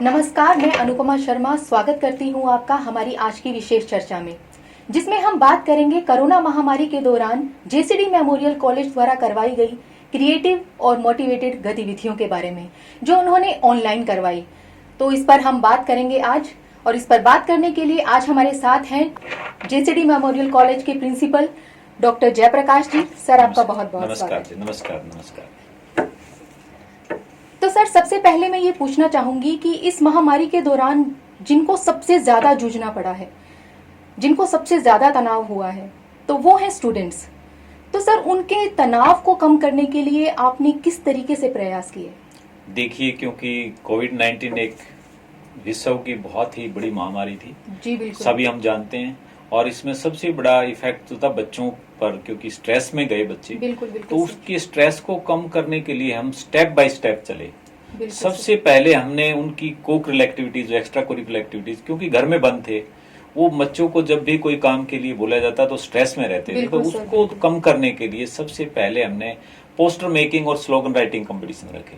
नमस्कार, मैं अनुपमा शर्मा स्वागत करती हूं आपका हमारी आज की विशेष चर्चा में, जिसमें हम बात करेंगे कोरोना महामारी के दौरान जेसीडी मेमोरियल कॉलेज द्वारा करवाई गई क्रिएटिव और मोटिवेटेड गतिविधियों के बारे में, जो उन्होंने ऑनलाइन करवाई। तो इस पर हम बात करेंगे आज, और इस पर बात करने के लिए आज हमारे साथ हैं जेसीडी मेमोरियल कॉलेज के प्रिंसिपल डॉक्टर जयप्रकाश जी। सर, आपका बहुत बहुत स्वागत। नमस्कार। तो सर, सबसे पहले मैं ये पूछना चाहूंगी कि इस महामारी के दौरान जिनको सबसे ज्यादा जूझना पड़ा है, जिनको सबसे ज्यादा तनाव हुआ है, तो वो है स्टूडेंट्स। तो सर, उनके तनाव को कम करने के लिए आपने किस तरीके से प्रयास किए? देखिए, क्योंकि कोविड-19 एक विश्व की बहुत ही बड़ी महामारी थी। जी बिल्कुल, सभी हम जानते हैं, और इसमें सबसे बड़ा इफेक्ट तो था बच्चों पर, क्योंकि स्ट्रेस में गए बच्चे। बिल्कुल तो उसके स्ट्रेस को कम करने के लिए हम स्टेप बाय स्टेप चले। सबसे पहले हमने उनकी co-curricular activities, extra curricular activities, क्योंकि घर में बंद थे, वो बच्चों को जब भी कोई काम के लिए बोला जाता तो स्ट्रेस में रहते थे। तो उसको कम करने के लिए सबसे पहले हमने पोस्टर मेकिंग और स्लोगन राइटिंग कंपटीशन रखे,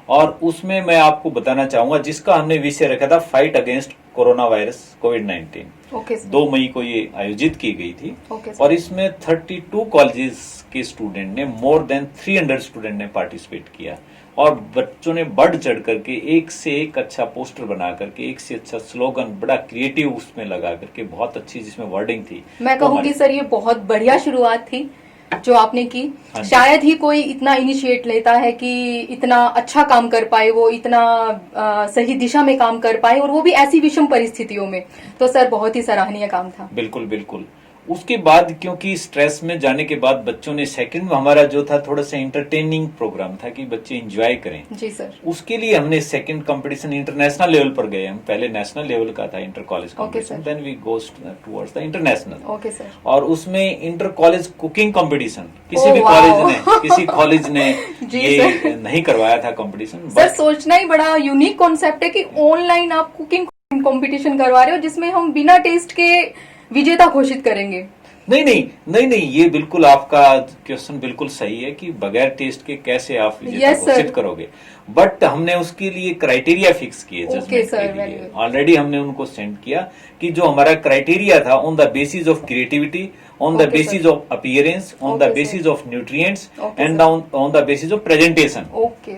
और उसमें मैं आपको बताना चाहूंगा जिसका हमने विषय रखा था फाइट अगेंस्ट कोरोना वायरस कोविड-19। 2 मई को ये आयोजित की गई थी, और इसमें 32 कॉलेजेस के स्टूडेंट ने, मोर देन 300 स्टूडेंट ने पार्टिसिपेट किया, और बच्चों ने बढ़ चढ़ करके एक से एक अच्छा पोस्टर बना करके, एक से अच्छा स्लोगन बड़ा क्रिएटिव उसमें लगा करके, बहुत अच्छी जिसमें वर्डिंग थी। मैं कहूंगी सर, ये बहुत बढ़िया शुरुआत थी जो आपने की। शायद ही कोई इतना इनिशिएट लेता है कि इतना अच्छा काम कर पाए, वो इतना सही दिशा में काम कर पाए, और वो भी ऐसी विषम परिस्थितियों में। तो सर, बहुत ही सराहनीय काम था। बिल्कुल। उसके बाद क्योंकि स्ट्रेस में जाने के बाद बच्चों ने, सेकंड हमारा जो था थोड़ा सा इंटरटेनिंग प्रोग्राम था कि बच्चे एंजॉय करें। जी सर। उसके लिए हमने सेकंड कंपटीशन इंटरनेशनल लेवल पर गए। हम पहले नेशनल लेवल का था, inter college competition, then we goes towards the international. Okay sir. और उसमें इंटर कॉलेज कुकिंग कंपटीशन किसी भी कॉलेज ने ये नहीं करवाया था कंपटीशन। सर, सोचना ही बड़ा यूनिक कॉन्सेप्ट है कि ऑनलाइन आप कुकिंग कंपटीशन करवा रहे हो, जिसमें हम बिना टेस्ट के विजेता घोषित करेंगे। नहीं, ये बिल्कुल आपका क्वेश्चन बिल्कुल सही है कि बगैर टेस्ट के कैसे आप विजेता घोषित करोगे। बट हमने उसके लिए क्राइटेरिया फिक्स किए जजमेंट के लिए। ऑलरेडी हमने उनको सेंड किया कि जो हमारा क्राइटेरिया था, on the basis of creativity, on the basis of appearance, on the basis of nutrients, and on the basis of presentation.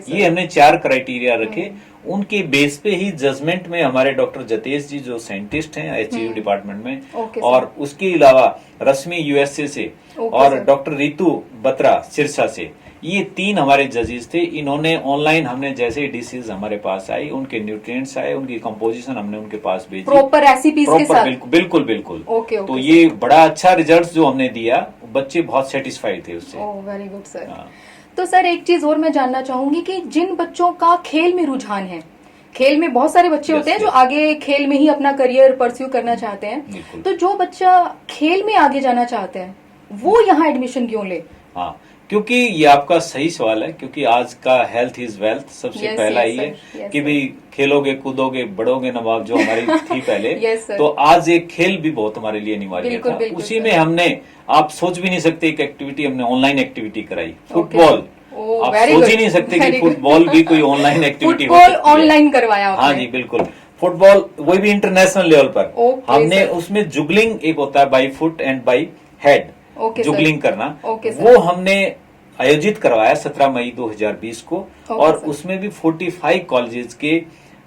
ये हमने 4 क्राइटेरिया रखे। उनके बेस पे ही जजमेंट में हमारे डॉक्टर जतेश जी, जो साइंटिस्ट हैं एचयू डिपार्टमेंट में, और उसके अलावा रश्मि यूएसए से, और डॉक्टर रितु बत्रा सिरसा से, ये 3 हमारे जजेस थे। इन्होंने ऑनलाइन, हमने जैसे डिशेज हमारे पास आई, उनके न्यूट्रिएंट्स आए, उनकी कंपोजिशन हमने उनके पास भेजी, प्रॉपर रेसिपीज के साथ। बिल्कुल। तो ये बड़ा अच्छा रिजल्ट जो हमने दिया, बच्चे बहुत सेटिस्फाइड थे उससे। Very good sir. तो सर, एक चीज और मैं जानना चाहूंगी कि जिन बच्चों का खेल में रुझान है, खेल में बहुत सारे बच्चे होते हैं जो आगे खेल में ही अपना करियर परस्यू करना चाहते हैं, तो जो बच्चा खेल में आगे जाना चाहते हैं वो यहाँ एडमिशन क्यों ले? हाँ, क्योंकि ये आपका सही सवाल है, क्योंकि आज का हेल्थ इज वेल्थ। सबसे पहला ही है कि भाई खेलोगे कूदोगे बढ़ोगे नवाब, जो हमारी थी पहले। तो आज एक खेल भी बहुत हमारे लिए अनिवार्य था। उसी में हमने, आप सोच भी नहीं सकते, एक एक्टिविटी हमने ऑनलाइन एक्टिविटी कराई, फुटबॉल। आप सोच ही नहीं सकते कि फुटबॉल भी कोई ऑनलाइन एक्टिविटी हो सकती है। ऑनलाइन करवाया। हाँ जी, बिल्कुल। फुटबॉल, वही भी इंटरनेशनल लेवल पर। हमने उसमें जुगलिंग एक होता है, by foot and by head, juggling करना, वो हमने आयोजित करवाया 17 मई 2020 को। और उसमें भी 45 कॉलेजेस के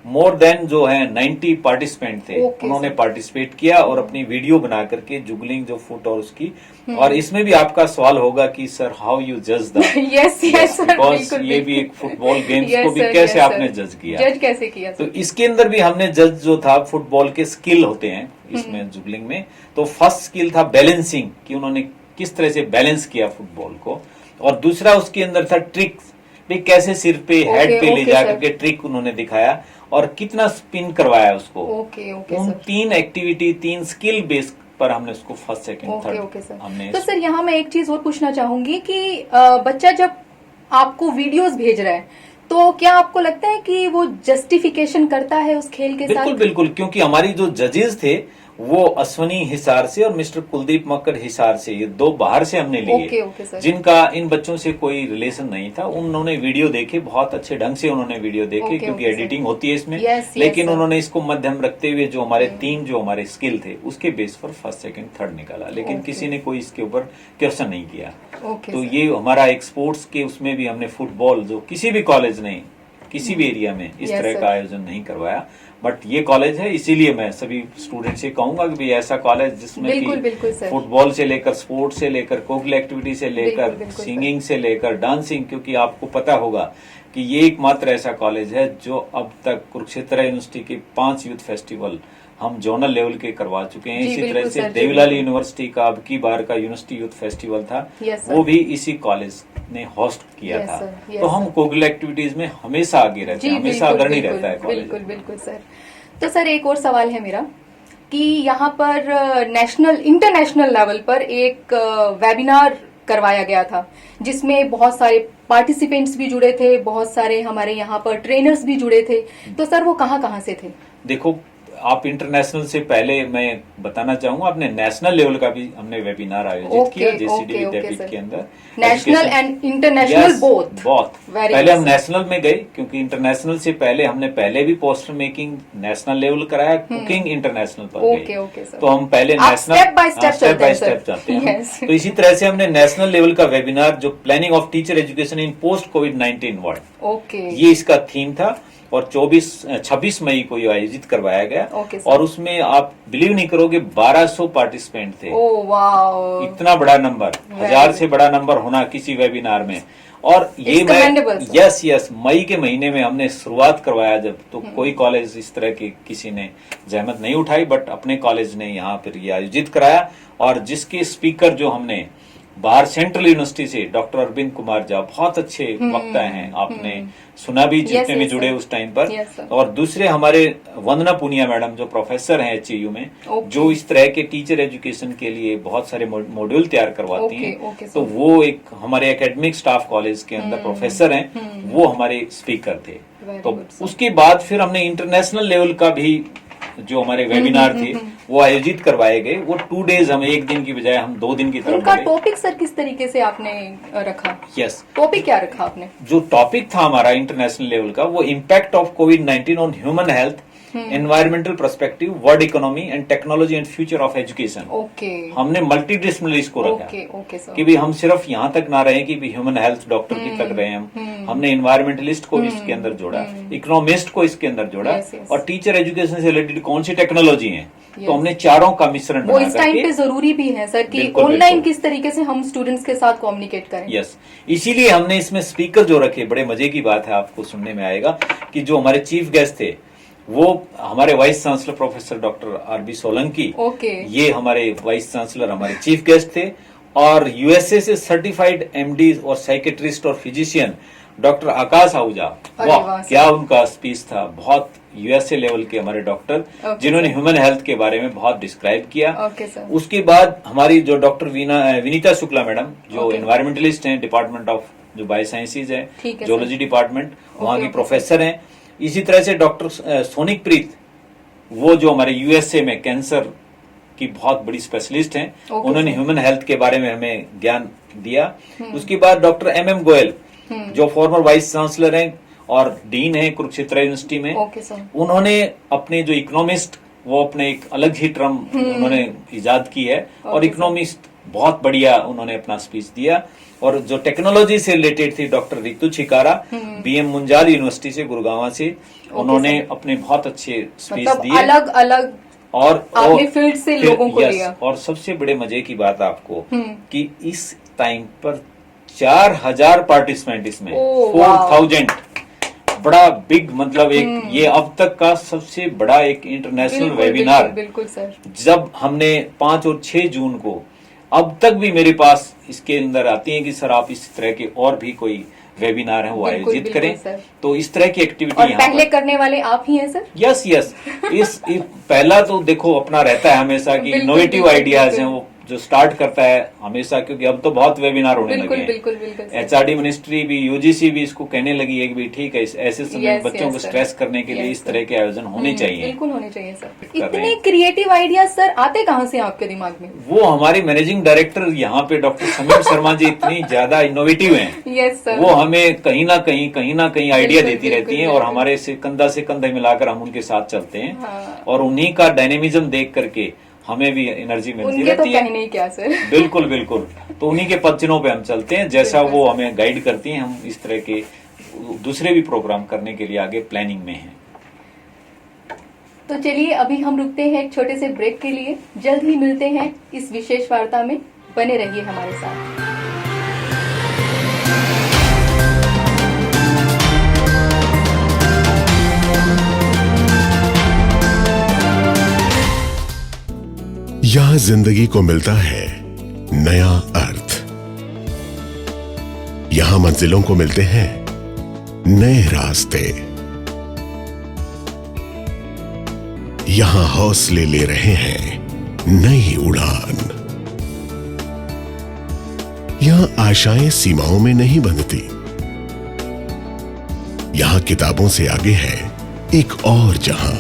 मोर देन जो है 90 पार्टिसिपेंट थे। उन्होंने पार्टिसिपेट किया और अपनी वीडियो बना करके जुगलिंग जो फुट और उसकी। और इसमें भी आपका सवाल होगा कि सर, हाउ यू जज द, बिकॉज ये भी एक फुटबॉल गेम्स को भी कैसे आपने जज किया, जज कैसे किया? तो इसके अंदर भी हमने जज जो था, फुटबॉल के स्किल होते हैं इसमें जुगलिंग में। तो फर्स्ट स्किल था बैलेंसिंग, कि उन्होंने किस तरह से बैलेंस किया फुटबॉल को, और दूसरा उसके अंदर था ट्रिक्स, भी कैसे सिर पे हेड पे ले जाकर के ट्रिक उन्होंने दिखाया, और कितना स्पिन करवाया उसको। उन 3 एक्टिविटी, 3 स्किल बेस पर हमने उसको फर्स्ट सेकंड थर्ड हमने। तो सर, यहाँ मैं एक चीज और पूछना चाहूंगी कि बच्चा जब आपको वीडियोस भेज रहा है, तो क्या आपको लगता है कि वो जस्टिफिकेशन करता है उस खेल के साथ? बिल्कुल, क्योंकि हमारी जो जजेस थे वो अश्वनी हिसार से और मिस्टर कुलदीप मक्कड़ हिसार से, ये दो बाहर से हमने लिए। जिनका इन बच्चों से कोई रिलेशन नहीं था, उन्होंने वीडियो देखे, बहुत अच्छे ढंग से उन्होंने वीडियो देखे, क्योंकि एडिटिंग होती है इसमें। लेकिन उन्होंने इसको मध्यम रखते हुए जो हमारे तीन जो हमारे स्किल थे उसके बेस पर फर्स्ट सेकंड थर्ड निकाला, लेकिन किसी ने कोई इसके ऊपर क्वेश्चन नहीं किया। तो ये हमारा एक स्पोर्ट्स के उसमें भी हमने फुटबॉल, जो किसी भी कॉलेज ने किसी भी एरिया में इस तरह का आयोजन नहीं करवाया, बट ये कॉलेज है, इसीलिए मैं सभी स्टूडेंट से कहूंगा कि भाई ऐसा कॉलेज जिसमें कि फुटबॉल से लेकर स्पोर्ट्स से लेकर कोकुलर एक्टिविटी से लेकर सिंगिंग से लेकर डांसिंग, क्योंकि आपको पता होगा कि ये एकमात्र ऐसा कॉलेज है जो अब तक कुरुक्षेत्र यूनिवर्सिटी के 5 यूथ फेस्टिवल हम जोनल लेवल के करवा चुके हैं। इसी तरह से देवीलाल यूनिवर्सिटी का अब की बार का यूनिवर्सिटी यूथ फेस्टिवल था, वो भी इसी कॉलेज ने होस्ट किया था। तो हम कोकुलर एक्टिविटीज में हमेशा आगे रहते हैं, हमेशा अग्रणी रहता है कॉलेज। बिल्कुल बिल्कुल सर। तो सर एक और सवाल है मेरा कि यहाँ पर इंटरनेशनल लेवल पर एक वेबिनार करवाया गया था, जिसमें बहुत सारे पार्टिसिपेंट्स भी जुड़े थे, बहुत सारे हमारे यहाँ पर ट्रेनर्स भी जुड़े थे। तो सर वो कहाँ से थे? देखो, आप इंटरनेशनल से पहले मैं बताना चाहूंगा, अपने नेशनल लेवल का भी हमने वेबिनार आयोजित किया जेसीडी विद्यापीठ के अंदर। National and international both. पहले हम नेशनल में गए, क्योंकि इंटरनेशनल से पहले हमने पहले भी पोस्टर मेकिंग नेशनल लेवल कराया, कुकिंग इंटरनेशनल पर गए। तो हम पहले नेशनल स्टेप बाय स्टेप जाते हैं। तो इसी तरह से हमने नेशनल लेवल का वेबिनार, जो planning of teacher education in post covid world, ये इसका थीम था, और 26 मई को ये आयोजित करवाया गया। और उसमें आप बिलीव नहीं करोगे 1200 पार्टिसिपेंट थे। वाह, इतना बड़ा नंबर, 1000 से बड़ा नंबर होना किसी वेबिनार में। और ये यस मई के महीने में हमने शुरुआत करवाया जब, तो कोई कॉलेज इस तरह की किसी ने जहमत नहीं उठाई, बट अपने कॉलेज ने यहाँ पर ये आयोजित कराया। और जिसके स्पीकर जो हमने बाहर सेंट्रल यूनिवर्सिटी से डॉक्टर अरविंद कुमार झा, बहुत अच्छे वक्ता हैं, आपने सुना भी जितने भी जुड़े उस टाइम पर। और दूसरे हमारे वंदना पुनिया मैडम, जो प्रोफेसर हैं एचयू में, जो इस तरह के टीचर एजुकेशन के लिए बहुत सारे मॉड्यूल तैयार करवाती हैं। तो वो एक हमारे एकेडमिक स्टाफ कॉलेज के अंदर प्रोफेसर हैं, वो हमारे स्पीकर थे। तो उसके बाद फिर हमने इंटरनेशनल लेवल का भी जो हमारे वेबिनार थे वो आयोजित करवाए गए। वो 2 डेज, हम 1 दिन की बजाय हम 2 दिन की तरफ। उनका टॉपिक सर किस तरीके से आपने रखा? टॉपिक क्या रखा आपने? जो टॉपिक था हमारा इंटरनेशनल लेवल का, वो impact of covid on human health, environmental perspective, world economy and technology and future of education. हमने मल्टी डिसिप्लिनरी इसको रखा कि भी हम सिर्फ यहाँ तक ना रहे कि भी ह्यूमन हेल्थ डॉक्टर की तक रहे हम। हमने इन्वायरमेंटलिस्ट को भी इसके अंदर जोड़ा, इकोनॉमिस्ट को इसके अंदर जोड़ा, और टीचर एजुकेशन से रिलेटेड कौन सी टेक्नोलॉजी है। तो हमने चारों का मिश्रण वो इस टाइम पे जरूरी भी है सर कि ऑनलाइन किस तरीके से हम स्टूडेंट्स के साथ कम्युनिकेट करें। इसीलिए हमने इसमें स्पीकर जो रखे, बड़े मजे की बात है, आपको सुनने में आएगा कि जो हमारे चीफ गेस्ट थे वो हमारे vice chancellor professor doctor R B Solanki. ये हमारे वाइस चांसलर, हमारे चीफ गेस्ट थे। और यूएसए से सर्टिफाइड एमडी और साइकेट्रिस्ट और फिजिशियन डॉक्टर आकाश आहूजा। वाह, क्या उनका स्पीच था। बहुत यूएसए लेवल के हमारे डॉक्टर, जिन्होंने ह्यूमन हेल्थ के बारे में बहुत डिस्क्राइब किया। उसके बाद हमारी जो डॉक्टर विनीता शुक्ला मैडम, जो एनवायरमेंटलिस्ट हैं, डिपार्टमेंट ऑफ जो बायो साइंसेज है, जियोलॉजी डिपार्टमेंट, वहाँ की प्रोफेसर हैं। इसी तरह से डॉक्टर सोनिक प्रीत, वो जो हमारे यूएसए में कैंसर की बहुत बड़ी स्पेशलिस्ट हैं, उन्होंने ह्यूमन हेल्थ के बारे में हमें ज्ञान दिया। उसके बाद डॉक्टर एमएम गोयल, जो फॉर्मर वाइस चांसलर हैं और डीन है कुरुक्षेत्र यूनिवर्सिटी में, उन्होंने अपने जो इकोनॉमिस्ट, वो अपने एक अलग ही टर्म उन्होंने इजाद की है, और इकोनॉमिस्ट बहुत बढ़िया उन्होंने अपना स्पीच दिया। और जो टेक्नोलॉजी से रिलेटेड थी doctor Ritu Chhikara, B M Munjal university से, गुड़गांव से, उन्होंने अपने बहुत अच्छे स्पीच दिए, अलग अलग और फील्ड से लोगों को लिया। और सबसे बड़े मजे की बात आपको कि इस टाइम पर 4000 पार्टिसिपेंट, इसमें 4000, बड़ा बिग, मतलब एक ये अब तक का सबसे बड़ा एक इंटरनेशनल वेबिनार। बिल्कुल सर। जब हमने 5 और 6 जून को, अब तक भी मेरे पास इसके अंदर आती है कि सर आप इस तरह के और भी कोई वेबिनार है वो आयोजित करें। तो इस तरह की एक्टिविटी और पहले करने वाले आप ही हैं सर। यस इस पहला तो देखो अपना रहता है हमेशा कि इनोवेटिव आइडियाज हैं वो जो स्टार्ट करता है हमेशा, क्योंकि अब तो बहुत वेबिनार होने लगे हैं। बिल्कुल बिल्कुल। HRD मिनिस्ट्री भी, UGC भी इसको कहने लगी है कि भी ठीक है, ऐसे समय बच्चों को स्ट्रेस करने के लिए इस तरह के आयोजन होने चाहिए। बिल्कुल होने चाहिए सर। इतने क्रिएटिव आइडियाज सर आते कहाँ से आपके दिमाग में? वो हमारी मैनेजिंग डायरेक्टर यहाँ पे डॉक्टर समीर शर्मा जी इतनी ज्यादा इनोवेटिव हैं। Yes sir. वो हमें कहीं ना कहीं आइडिया देती रहती हैं और हमारे से कंधा मिलाकर हम उनके साथ चलते हैं और उन्हीं का डायनेमिज्म देख करके हमें भी एनर्जी मिलती रहती है। नहीं क्या सर? बिल्कुल बिल्कुल। तो उन्हीं के पदचिन्हों पे हम चलते हैं, जैसा वो हमें गाइड करती हैं, हम इस तरह के दूसरे भी प्रोग्राम करने के लिए आगे प्लानिंग में हैं। तो चलिए अभी हम रुकते हैं एक छोटे से ब्रेक के लिए, जल्द ही मिलते हैं इस विशेष वार्ता में, बने रहिए हमारे साथ। यहां जिंदगी को मिलता है नया अर्थ। यहां मंजिलों को मिलते हैं नए रास्ते। यहां हौसले ले रहे हैं नई उड़ान। यहां आशाएं सीमाओं में नहीं बंधती। यहां किताबों से आगे है एक और जहां।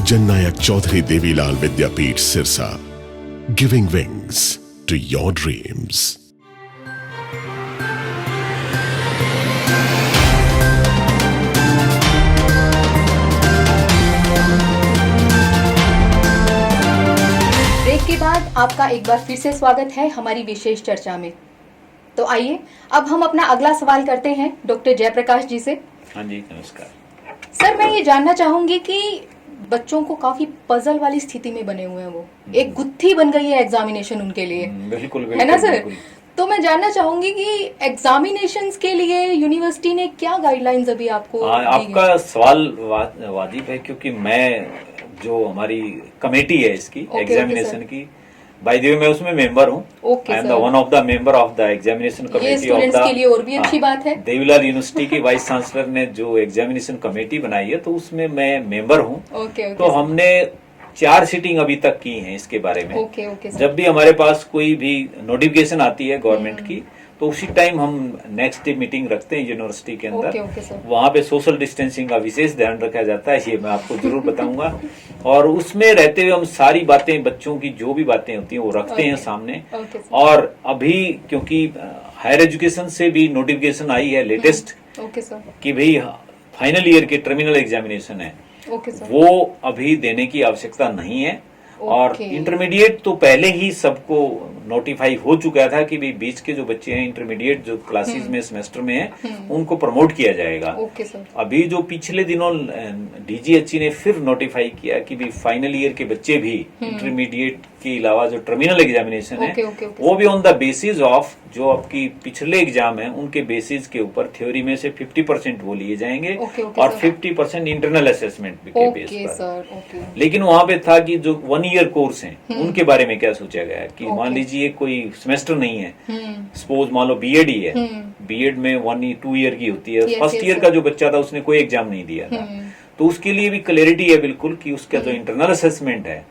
Jannayak Chaudhary Devilal Vidyapeeth Sirsa, giving wings to your dreams. Break के बाद आपका एक बार फिर से स्वागत है हमारी विशेष चर्चा में। तो आइए अब हम अपना अगला सवाल करते हैं डॉक्टर जयप्रकाश जी से। हाँ जी, नमस्कार सर। मैं ये जानना चाहूंगी कि बच्चों को काफी पजल वाली स्थिति में बने हुए हैं, वो एक गुत्थी बन गई है एग्जामिनेशन उनके लिए। बिल्कुल है ना सर? तो मैं जानना चाहूंगी कि एग्जामिनेशंस के लिए यूनिवर्सिटी ने क्या गाइडलाइंस अभी आपको आपका सवाल वाजिब है, क्योंकि मैं जो हमारी कमेटी है इसकी एग्जामिनेशन की, बाय द वे मैं उसमें मेंबर हूँ। I am the one of the member of the examination committee of the, के लिए और भी अच्छी बात है। देवीलाल यूनिवर्सिटी के वाइस चांसलर ने जो एग्जामिनेशन कमेटी बनाई है, तो उसमें मैं मेंबर हूँ। तो हमने 4 सीटिंग अभी तक की हैं इसके बारे में। जब भी हमारे पास कोई भी नोटिफिकेशन आती है गवर्नमेंट की, तो उसी टाइम हम नेक्स्ट डे मीटिंग रखते हैं यूनिवर्सिटी के अंदर। वहाँ पे सोशल डिस्टेंसिंग का विशेष ध्यान रखा जाता है, ये मैं आपको जरूर बताऊंगा। और उसमें रहते हुए हम सारी बातें, बच्चों की जो भी बातें होती हैं वो रखते हैं सामने। और अभी क्योंकि हायर एजुकेशन से भी नोटिफिकेशन आई है लेटेस्ट कि भाई फाइनल ईयर के टर्मिनल एग्जामिनेशन है, वो अभी देने की आवश्यकता नहीं है। और इंटरमीडिएट तो पहले ही सबको नोटिफाई हो चुका था कि भाई बीच के जो बच्चे हैं इंटरमीडिएट जो क्लासेस में सेमेस्टर में हैं, उनको प्रमोट किया जाएगा। अभी जो पिछले दिनों DGHE ने फिर नोटिफाई किया कि भाई फाइनल ईयर के बच्चे भी इंटरमीडिएट के अलावा जो टर्मिनल एग्जामिनेशन है, वो भी ऑन द बेसिस ऑफ जो आपकी पिछले एग्जाम है उनके बेसिस के ऊपर थ्योरी में से 50% वो लिए जाएंगे और 50% इंटरनल असेसमेंट के बेस पर। लेकिन वहां पे था कि जो 1 ईयर कोर्स हैं उनके बारे में क्या सोचा गया कि मान लीजिए कोई सेमेस्टर नहीं है, सपोज मान लो बीएड ही है, बीएड में 2 ईयर की होती है। फर्स्ट ईयर का जो बच्चा था उसने कोई एग्जाम नहीं दिया था, तो उसके लिए भी क्लैरिटी है बिल्कुल कि उसका जो इंटरनल असेसमेंट है,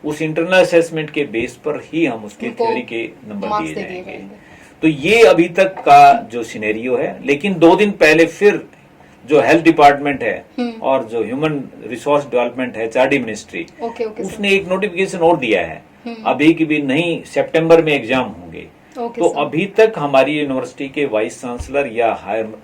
उस इंटरनल असेसमेंट के बेस पर ही हम उसके थ्योरी के नंबर दिए जाएंगे। तो ये अभी तक का जो सिनेरियो है। लेकिन 2 दिन पहले फिर जो हेल्थ डिपार्टमेंट है और जो ह्यूमन रिसोर्स डेवलपमेंट है HRD मिनिस्ट्री, उसने एक नोटिफिकेशन और दिया है अभी कि भी नहीं, सितंबर में एग्जाम होंगे। तो अभी तक हमारी यूनिवर्सिटी के वाइस चांसलर या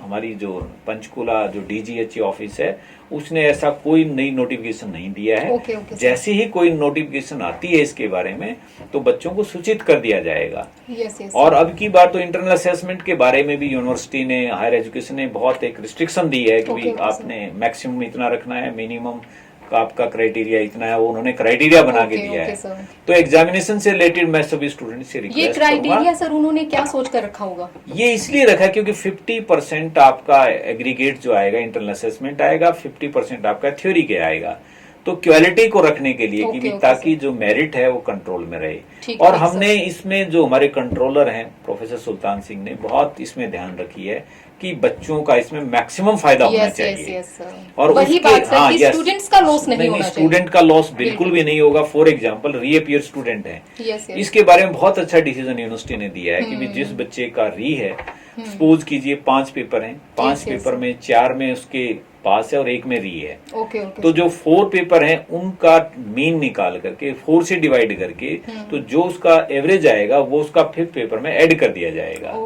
हमारी जो पंचकुला जो DGHE ऑफिस है, उसने ऐसा कोई नई नोटिफिकेशन नहीं दिया है। जैसे ही कोई नोटिफिकेशन आती है इसके बारे में, तो बच्चों को सूचित कर दिया जाएगा। और अब की बार तो इंटरनल असेसमेंट के बारे में भी यूनिवर्सिटी ने, हायर एजुकेशन ने बहुत एक रिस्ट्रिक्शन दी है कि आपने मैक्सिमम इतना रखना है, मिनिमम का आपका क्राइटेरिया इतना है, वो उन्होंने क्राइटेरिया बना के दिया है। तो एग्जामिनेशन से रिलेटेड मैं सभी स्टूडेंट से रिक्वेस्ट ये क्राइटेरिया सर उन्होंने क्या सोच कर रखा होगा? ये इसलिए रखा क्योंकि 50% आपका एग्रीगेट जो आएगा इंटरनल असेसमेंट आएगा, 50% आपका थ्योरी के आएगा। तो क्वालिटी को रखने के लिए कि ताकि जो मेरिट है वो कंट्रोल में रहे। और हमने इसमें जो हमारे कंट्रोलर हैं प्रोफेसर सुल्तान सिंह ने बहुत इसमें ध्यान रखी है कि बच्चों का इसमें मैक्सिमम फायदा होना चाहिए। और वही बात सर कि स्टूडेंट्स का लॉस नहीं होना चाहिए। स्टूडेंट का लॉस बिल्कुल भी नहीं होगा। फॉर एग्जांपल रीअपियर स्टूडेंट है, इसके बारे में बहुत अच्छा डिसीजन यूनिवर्सिटी ने दिया है कि जिस बच्चे का री है, सपोज कीजिए 5 पेपर हैं, 5 पेपर में 4 में उसके पास है और 1 में री है। तो जो 4 पेपर हैं उनका मीन निकाल करके 4 से डिवाइड करके तो जो उसका एवरेज आएगा वो उसका 5th पेपर में ऐड कर दिया जाएगा।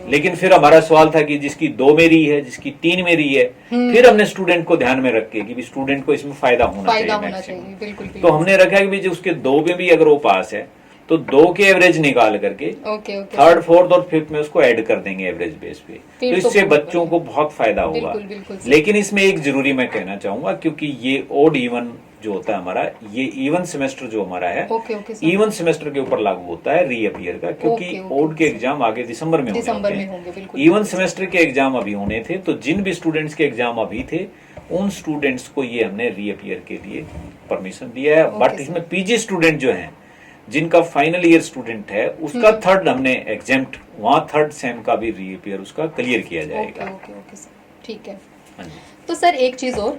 लेकिन फिर हमारा सवाल था कि जिसकी 2 में री है, जिसकी 3 में री है, फिर हमने स्टूडेंट को ध्यान में रख के कि स्टूडेंट को इसमें फायदा होना चाहिए। बिल्कुल। तो हमने रखा कि उसके 2 में भी अगर वो पास है तो 2 के एवरेज निकाल करके 3rd, 4th और 5th में उसको ऐड कर देंगे एवरेज बेस पे। तो इससे बच्चों को बहुत फायदा होगा। लेकिन इसमें एक जरूरी मैं कहना चाहूंगा, क्योंकि ये ओड इवन जो होता है हमारा, ये इवन सेमेस्टर जो हमारा है, इवन सेमेस्टर के ऊपर लागू होता है रीअपियर का, क्योंकि ओड के एग्जाम आगे दिसंबर में होंगे। इवन सेमेस्टर के एग्जाम अभी होने थे, तो जिन भी स्टूडेंट्स के एग्जाम अभी थे उन स्टूडेंट्स को ये हमने रीअपियर के लिए परमिशन दिया है। बट इसमें पीजी स्टूडेंट जो है, जिनका फाइनल ईयर स्टूडेंट है, उसका 3rd हमने एग्जेम्प्ट, वहां 3rd सेम का भी रीअपियर उसका क्लियर किया जाएगा। ओके सर, ठीक है। तो सर एक चीज और,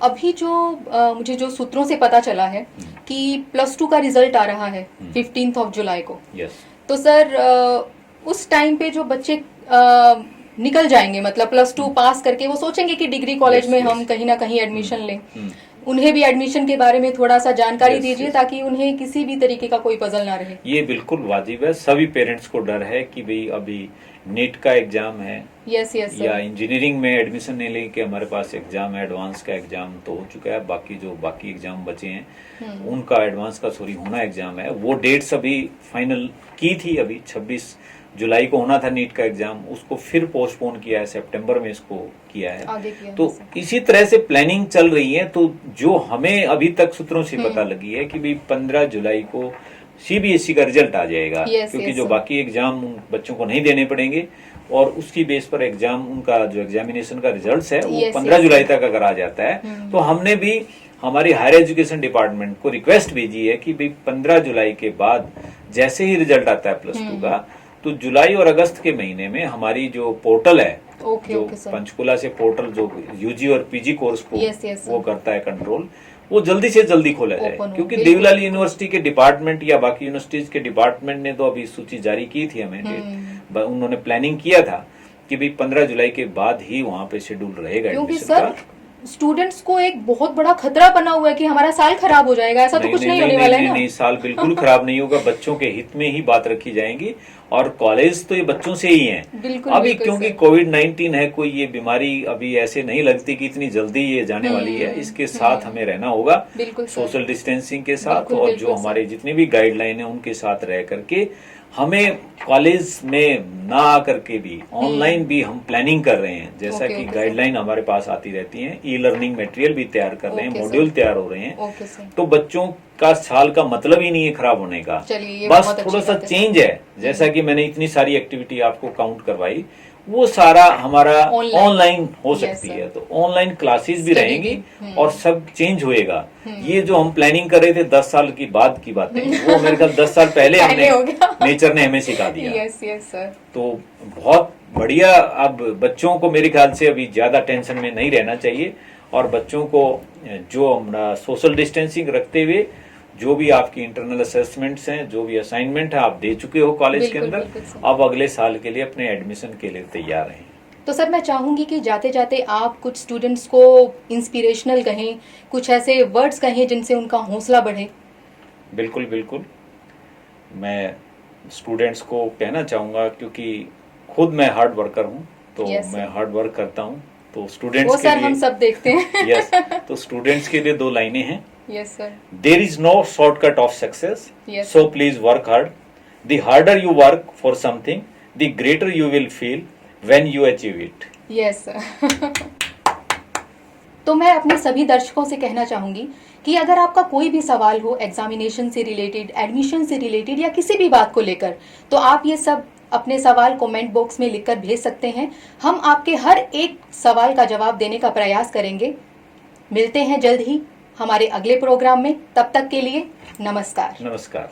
अभी जो मुझे जो सूत्रों से पता चला है कि +2 का रिजल्ट आ रहा है 15 जुलाई को। तो सर उस टाइम पे जो बच्चे निकल जाएंगे, मतलब +2 पास करके वो सोचेंगे कि डिग्री कॉलेज में हम कहीं ना कहीं एडमिशन लें, उन्हें भी एडमिशन के बारे में थोड़ा सा जानकारी दीजिए ताकि उन्हें किसी भी तरीके का कोई पजल ना रहे। ये बिल्कुल वाजिब है। सभी पेरेंट्स को डर है कि भाई अभी नीट का एग्जाम है, या इंजीनियरिंग में एडमिशन नहीं लेंगे कि हमारे पास एग्जाम है, एडवांस का एग्जाम तो हो चुका है, बाकी एग्जाम बचे हैं उनका एडवांस का होना एग्जाम है। वो डेट्स अभी फाइनल की थी, अभी 26 जुलाई को होना था नीट का एग्जाम, उसको फिर पोस्टपोन किया है, सितंबर में इसको किया है। तो इसी तरह से प्लानिंग चल रही है। तो जो हमें अभी तक सूत्रों से पता लगी है कि भाई 15 जुलाई को सीबीएसई का रिजल्ट आ जाएगा, क्योंकि जो बाकी एग्जाम बच्चों को नहीं देने पड़ेंगे और उसकी बेस पर एग्जाम, उनका जो एग्जामिनेशन का रिजल्ट है वो 15 जुलाई तक अगर आ जाता है तो हमने भी हमारी हायर एजुकेशन डिपार्टमेंट को रिक्वेस्ट भेजी है कि भाई 15 जुलाई के बाद जैसे ही रिजल्ट आता है +2 का, तो जुलाई और अगस्त के महीने में हमारी जो पोर्टल है, जो पंचकुला से पोर्टल जो यूजी और पीजी कोर्स को वो करता है कंट्रोल, वो जल्दी से जल्दी खोला जाए। क्योंकि देवलाली यूनिवर्सिटी के डिपार्टमेंट या बाकी यूनिवर्सिटीज के डिपार्टमेंट ने तो अभी सूची जारी की थी हमें, उन्होंने प्लानिंग किया था कि भाई 15 जुलाई के बाद ही वहाँ पे शेड्यूल रहेगा एडमिशन का। स्टूडेंट्स को एक बहुत बड़ा खतरा बना हुआ है कि हमारा साल खराब हो जाएगा, ऐसा तो कुछ नहीं होने वाला है ना? नहीं, साल बिल्कुल खराब नहीं होगा। बच्चों के हित में ही बात रखी जाएगी और कॉलेज तो ये बच्चों से ही है। अभी क्योंकि कोविड-19 है, कोई ये बीमारी अभी ऐसे नहीं लगती कि इतनी जल्दी ये जाने वाली है। इसके साथ हमें रहना होगा, सोशल डिस्टेंसिंग के साथ, और जो हमारे जितने भी गाइडलाइन है उनके साथ रह करके हमें कॉलेज में ना आकर के भी ऑनलाइन भी हम प्लानिंग कर रहे हैं। जैसा कि गाइडलाइन हमारे पास आती रहती है, ई लर्निंग मटेरियल भी तैयार कर रहे हैं, मॉड्यूल तैयार हो रहे हैं। तो बच्चों का साल का मतलब ही नहीं है खराब होने का, बस थोड़ा सा चेंज है। जैसा कि मैंने इतनी सारी एक्टिविटी आपको काउंट करवाई, वो सारा हमारा ऑनलाइन हो सकती है। तो ऑनलाइन क्लासेस भी रहेंगी और सब चेंज होएगा। ये जो हम प्लानिंग कर रहे थे 10 साल की बाद की बातें, वो मेरे ख्याल 10 साल पहले हमने नेचर ने हमें सिखा दिया। तो बहुत बढ़िया। अब बच्चों को मेरे ख्याल से अभी ज्यादा टेंशन में नहीं रहना चाहिए और बच्चों को जो हमारा सोशल डिस्टेंसिंग रखते हुए जो भी आपकी इंटरनल असेसमेंट्स हैं, जो भी असाइनमेंट है आप दे चुके हो कॉलेज के अंदर, अब अगले साल के लिए अपने एडमिशन के लिए तैयार हैं। तो सर मैं चाहूंगी कि जाते जाते आप कुछ स्टूडेंट्स को इंस्पिरेशनल कहें, कुछ ऐसे वर्ड्स कहें जिनसे उनका हौसला बढ़े। बिल्कुल बिल्कुल, मैं स्टूडेंट्स को कहना चाहूंगा, क्योंकि खुद मैं हार्ड वर्कर हूँ, तो मैं हार्ड वर्क करता हूँ। तो स्टूडेंट्स के लिए हम सब देखते हैं। यस, तो स्टूडेंट्स के लिए 2 लाइनें हैं। Yes, sir. There is no shortcut of success. Yes, so please work hard. The harder you work for something, the greater you will feel when you achieve it. Yes, sir. तो मैं अपने सभी दर्शकों से कहना चाहूंगी कि अगर आपका कोई भी सवाल हो एग्जामिनेशन से रिलेटेड, एडमिशन से रिलेटेड या किसी भी बात को लेकर, तो आप ये सब अपने सवाल कमेंट बॉक्स में लिखकर भेज सकते हैं। हम आपके हर एक सवाल का जवाब देने का प्रयास करेंगे। मिलते हैं जल्द ही हमारे अगले प्रोग्राम में। तब तक के लिए नमस्कार। नमस्कार।